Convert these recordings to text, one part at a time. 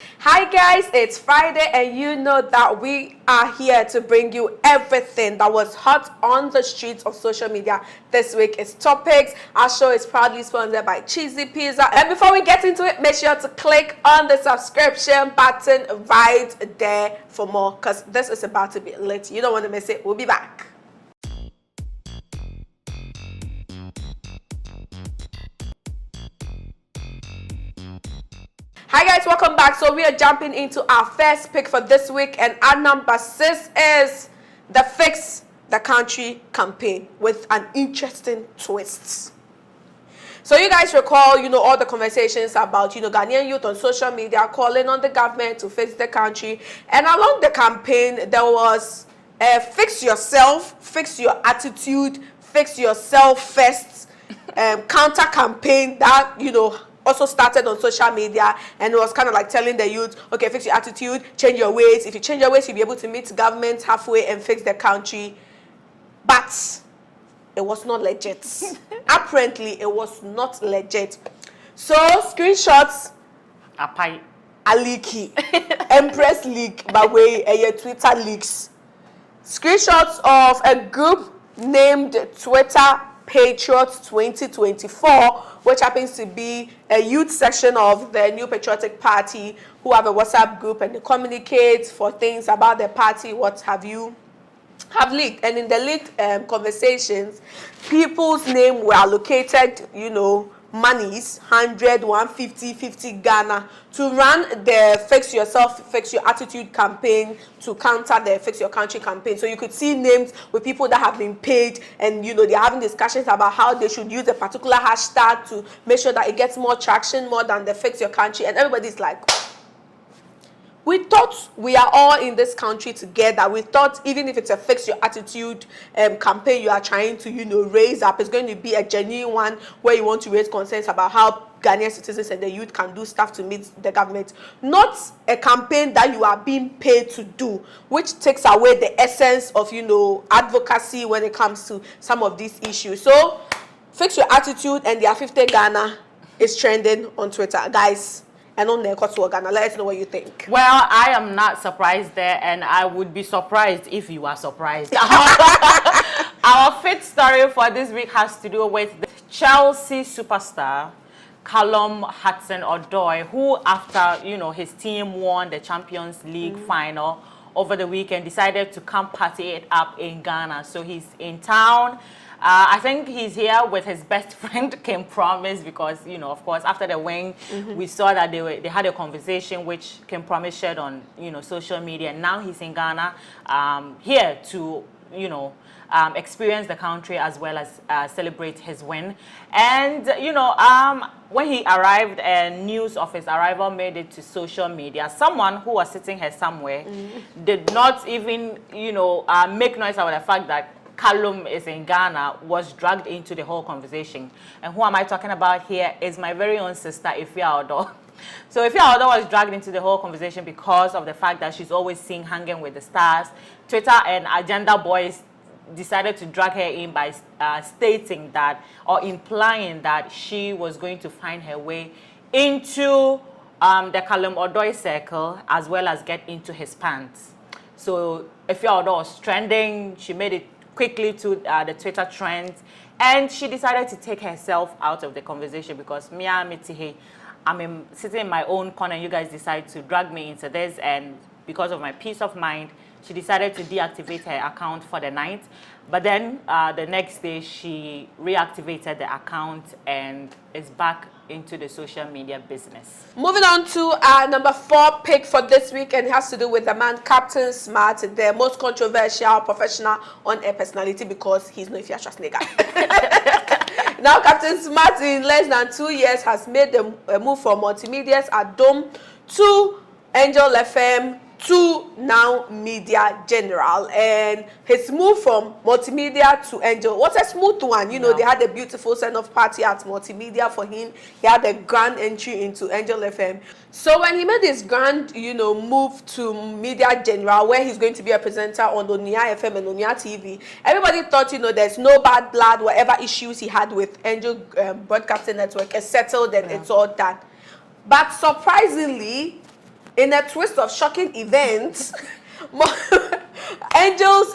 Hi guys, it's Friday and you know that we are here to bring you everything that was hot on the streets of social media this week. It's Topics. Our show is proudly sponsored by Cheesy Pizza. And before we get into it, make sure to click on the subscription button right there for more, because this is about to be lit. You don't want to miss it. We'll be back. Hi guys, welcome back. So we are jumping into our first pick for this week, and our number 6 is the Fix the Country campaign with an interesting twist. So you guys recall, all the conversations about, Ghanaian youth on social media calling on the government to fix the country. And along the campaign, there was fix yourself, fix your attitude, fix yourself first counter campaign that, also started on social media, and it was kind of like telling the youth, okay, fix your attitude, change your ways. If you change your ways, you'll be able to meet government halfway and fix the country. But it was not legit. Apparently, it was not legit. So screenshots are leaky. Empress leak by way of Twitter leaks. Screenshots of a group named Npp Patriots 2024, which happens to be a youth section of the New Patriotic Party, who have a WhatsApp group and they communicate for things about the party, what have you, have leaked. And in the leaked conversations, people's name were allocated, monies, 100, 150, 50 Ghana, to run the Fix Yourself, Fix Your Attitude campaign to counter the Fix Your Country campaign. So you could see names with people that have been paid, and they're having discussions about how they should use a particular hashtag to make sure that it gets more traction, more than the Fix Your Country. And everybody's like, we thought we are all in this country together. We thought even if it's a Fix Your Attitude campaign you are trying to, raise up, it's going to be a genuine one where you want to raise concerns about how Ghanaian citizens and the youth can do stuff to meet the government. Not a campaign that you are being paid to do, which takes away the essence of, advocacy when it comes to some of these issues. So, Fix Your Attitude and their 50 Ghana is trending on Twitter. Guys, and on Ghana, let us know what you think. Well, I am not surprised there, and I would be surprised if you are surprised. Our fifth story for this week has to do with the Chelsea superstar Callum Hudson-Odoi, who after his team won the Champions League final over the weekend, decided to come party it up in Ghana. So he's in town. I think he's here with his best friend, Kim Promise, because, of course, after the win, we saw that they had a conversation which Kim Promise shared on, social media. And now he's in Ghana, here to, experience the country as well as celebrate his win. And, when he arrived and news of his arrival made it to social media, someone who was sitting here somewhere did not even, make noise about the fact that Callum is in Ghana, was dragged into the whole conversation. And who am I talking about here is my very own sister, Ameyaw TV. So Ameyaw TV was dragged into the whole conversation because of the fact that she's always seen hanging with the stars. Twitter and Agenda Boys decided to drag her in by stating that, or implying that she was going to find her way into the Callum Odoi circle, as well as get into his pants. So Ameyaw TV was trending. She made it quickly to the Twitter trends, and she decided to take herself out of the conversation because I'm sitting in my own corner, and you guys decide to drag me into this, and because of my peace of mind, she decided to deactivate her account for the night. But then the next day, she reactivated the account and is back into the social media business. Moving on to our number 4 pick for this week, and it has to do with the man Captain Smart, the most controversial professional on-air personality, because he's no Ifya Schwarzenegger. Now, Captain Smart, in less than 2 years, has made a move from Multimedia's Adom to Angel FM to now Media General. And his move from Multimedia to Angel was a smooth one. They had a beautiful send-off party at Multimedia for him. He had a grand entry into Angel FM. So when he made his grand, move to Media General, where he's going to be a presenter on Onia FM and Onia TV, everybody thought, there's no bad blood. Whatever issues he had with Angel Broadcasting Network is settled and it's all done. But surprisingly, in a twist of shocking events, Angel's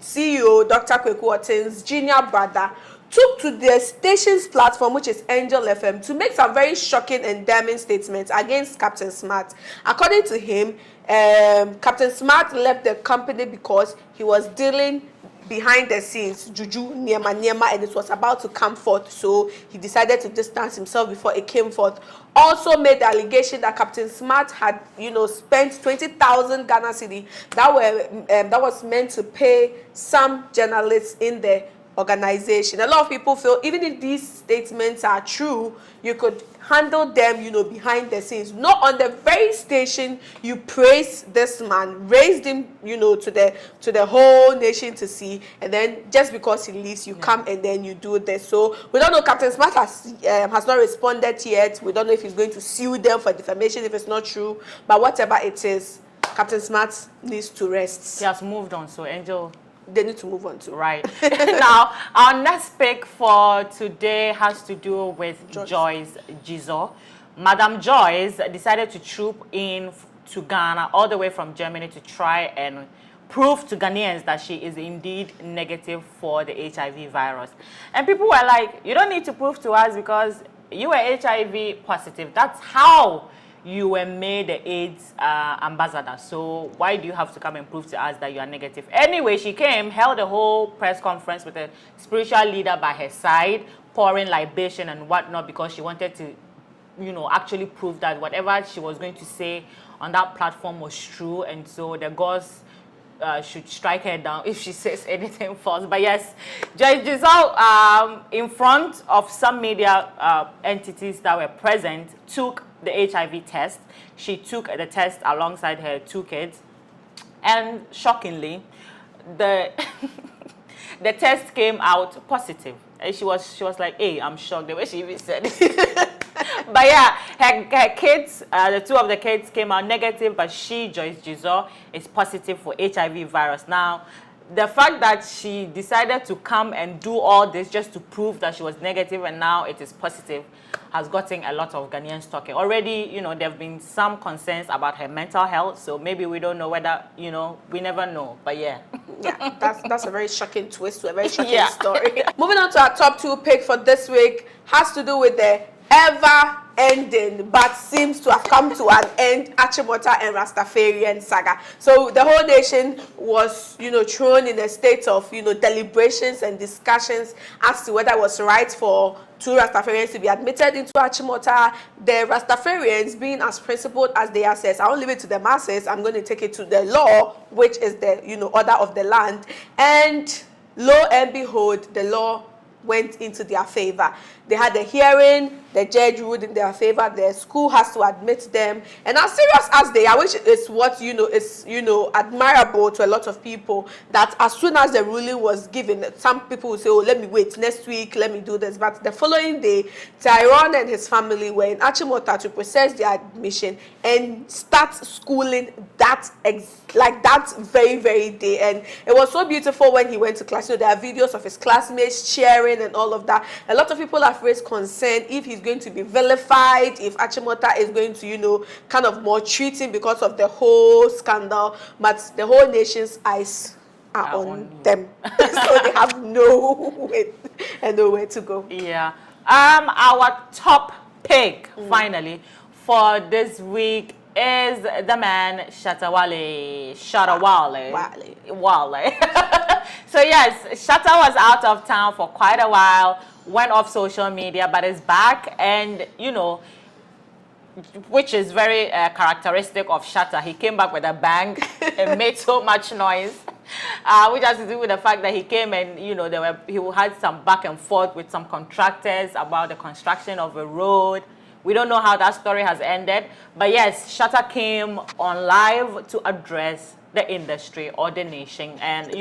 CEO, Dr. Kweku Oten's junior brother, took to the station's platform, which is Angel FM, to make some very shocking and damning statements against Captain Smart. According to him, Captain Smart left the company because he was dealing behind the scenes, juju, niema, and it was about to come forth, so he decided to distance himself before it came forth. Also made the allegation that Captain Smart had, spent 20,000 Ghana cedi that was meant to pay some journalists in the organization. A lot of people feel even if these statements are true, you could handle them, behind the scenes. Not on the very station you praise this man, raised him, to the whole nation to see, and then just because he leaves, you come and then you do this. So we don't know. Captain Smart has not responded yet. We don't know if he's going to sue them for defamation if it's not true. But whatever it is, Captain Smart needs to rest. He has moved on. So Angel, they need to move on to. Right. Now, our next pick for today has to do with Joyce Jizo. Madam Joyce decided to troop in to Ghana all the way from Germany to try and prove to Ghanaians that she is indeed negative for the HIV virus. And people were like, you don't need to prove to us because you were HIV positive. That's how you were made the AIDS ambassador. So why do you have to come and prove to us that you are negative? Anyway, she came, held a whole press conference with a spiritual leader by her side, pouring libation and whatnot because she wanted to, actually prove that whatever she was going to say on that platform was true. And so the gods should strike her down if she says anything false. But yes, Judge Giselle, in front of some media entities that were present, took the HIV test. She took the test alongside her 2 kids, and shockingly, the the test came out positive. And she was like, "Hey, I'm shocked," the way she even said it. But yeah, her kids, the 2 of the kids came out negative, but she, Joyce Jizo, is positive for HIV virus. Now, the fact that she decided to come and do all this just to prove that she was negative and now it is positive has gotten a lot of Ghanaians talking. Already, there have been some concerns about her mental health, so maybe we don't know whether, we never know, but yeah. Yeah, that's a very shocking twist to a very shocking story. Moving on to our top 2 pick for this week has to do with the ever-ending, but seems to have come to an end, Achimota and Rastafarian saga. So the whole nation was, thrown in a state of, deliberations and discussions as to whether it was right for 2 Rastafarians to be admitted into Achimota. The Rastafarians, being as principled as they are, says, I won't leave it to the masses, I'm going to take it to the law, which is the, order of the land. And lo and behold, the law went into their favor. They had a hearing, the judge ruled in their favor, the school has to admit them, and as serious as they are, which is what is admirable to a lot of people, that as soon as the ruling was given, some people would say, oh, let me wait next week, let me do this. But the following day, Tyrone and his family were in Achimota to process their admission and start schooling that very, very day. And it was so beautiful when he went to class. There are videos of his classmates cheering and all of that. A lot of people have raised concern if he's going to be vilified, if Achimota is going to, kind of maltreat him because of the whole scandal. But the whole nation's eyes are on them. So they have nowhere to go. Yeah. Our top pick, finally, for this week is the man Shatawale. So yes, Shatta was out of town for quite a while, went off social media, but is back, and which is very characteristic of Shatta. He came back with a bang and made so much noise, which has to do with the fact that he came and he had some back and forth with some contractors about the construction of a road. We don't know how that story has ended, but yes, Shatta came on live to address the industry or the nation, and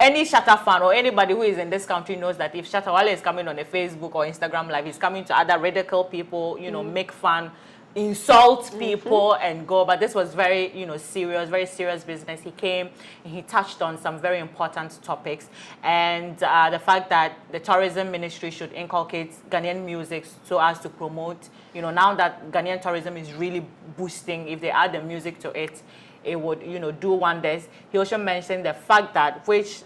any Shatta fan or anybody who is in this country knows that if Shatta Wale is coming on a Facebook or Instagram live, he's coming to other radical people, make fun, insult people and go, but this was very, very serious business. He came and he touched on some very important topics, and the fact that the tourism ministry should inculcate Ghanaian music so as to promote, now that Ghanaian tourism is really boosting, if they add the music to it, it would, do wonders. He also mentioned the fact that, which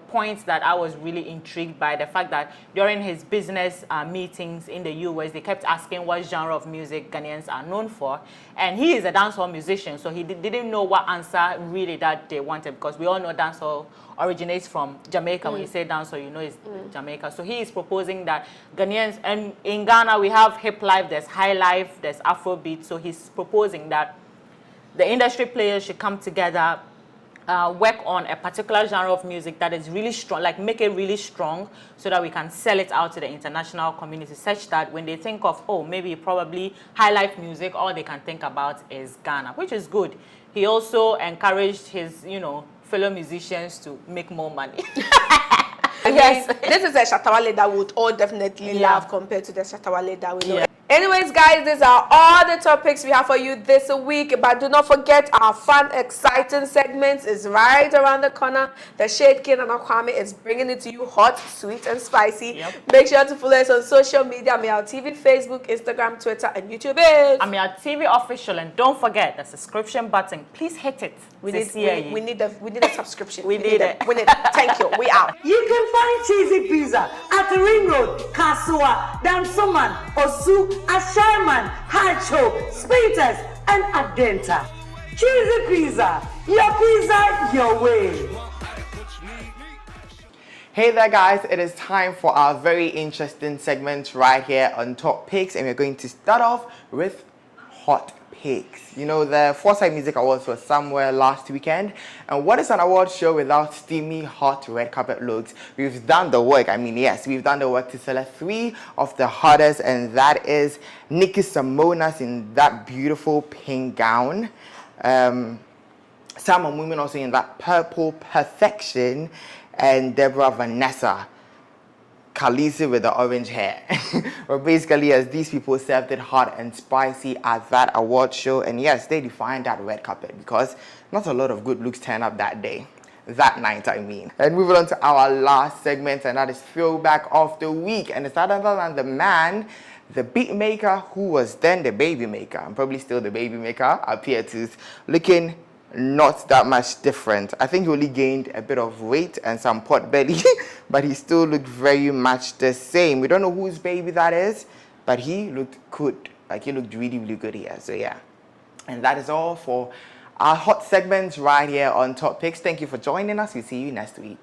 points that I was really intrigued by, the fact that during his business meetings in the US, they kept asking what genre of music Ghanaians are known for. And he is a dancehall musician, so he didn't know what answer really that they wanted, because we all know dancehall originates from Jamaica. When you say dancehall, it's Jamaica. So he is proposing that Ghanaians, and in Ghana we have hip life, there's high life, there's Afrobeat. So he's proposing that the industry players should come together, work on a particular genre of music that is really strong, like make it really strong, so that we can sell it out to the international community, such that when they think of, maybe probably high life music, all they can think about is Ghana, which is good. He also encouraged his, fellow musicians to make more money. Yes, this is a Shatawale that we would all definitely love compared to the Shatawale that we know. Yeah. Anyways, guys, these are all the topics we have for you this week. But do not forget, our fun, exciting segments is right around the corner. The Shade King and Akwame is bringing it to you hot, sweet, and spicy. Yep. Make sure to follow us on social media: Ameyaw TV, Facebook, Instagram, Twitter, and YouTube. Ameyaw TV official, and don't forget the subscription button. Please hit it. We need a subscription. We need it. Thank you. We out. You can find Cheesy Pizza at the Ring Road, Kasua, Dansoman, Osu, Asherman, Hacho, Spintex, and Adenta. Cheesy Pizza, your way. Hey there guys, it is time for our very interesting segment right here on Top Picks, and we're going to start off with Hot Picks. The Foresight Music Awards was somewhere last weekend, and what is an award show without steamy, hot red carpet looks? We've done the work. Yes, we've done the work to select 3 of the hottest, and that is Nikki Samonas in that beautiful pink gown, Sam Women also in that purple perfection, and Deborah Vanessa Khaleesi with the orange hair. But basically, as these people served it hot and spicy at that award show, and yes, they defined that red carpet, because not a lot of good looks turned up that night. And moving on to our last segment, and that is Throwback of the Week, and it's none other than the man, the beat maker who was then the baby maker, and probably still the baby maker, Apeatus, looking not that much different. I think he only gained a bit of weight and some pot belly, but he still looked very much the same. We don't know whose baby that is, but he looked good. He looked really, really good here. So yeah, and that is all for our hot segments right here on Top Picks. Thank you for joining us. We'll see you next week.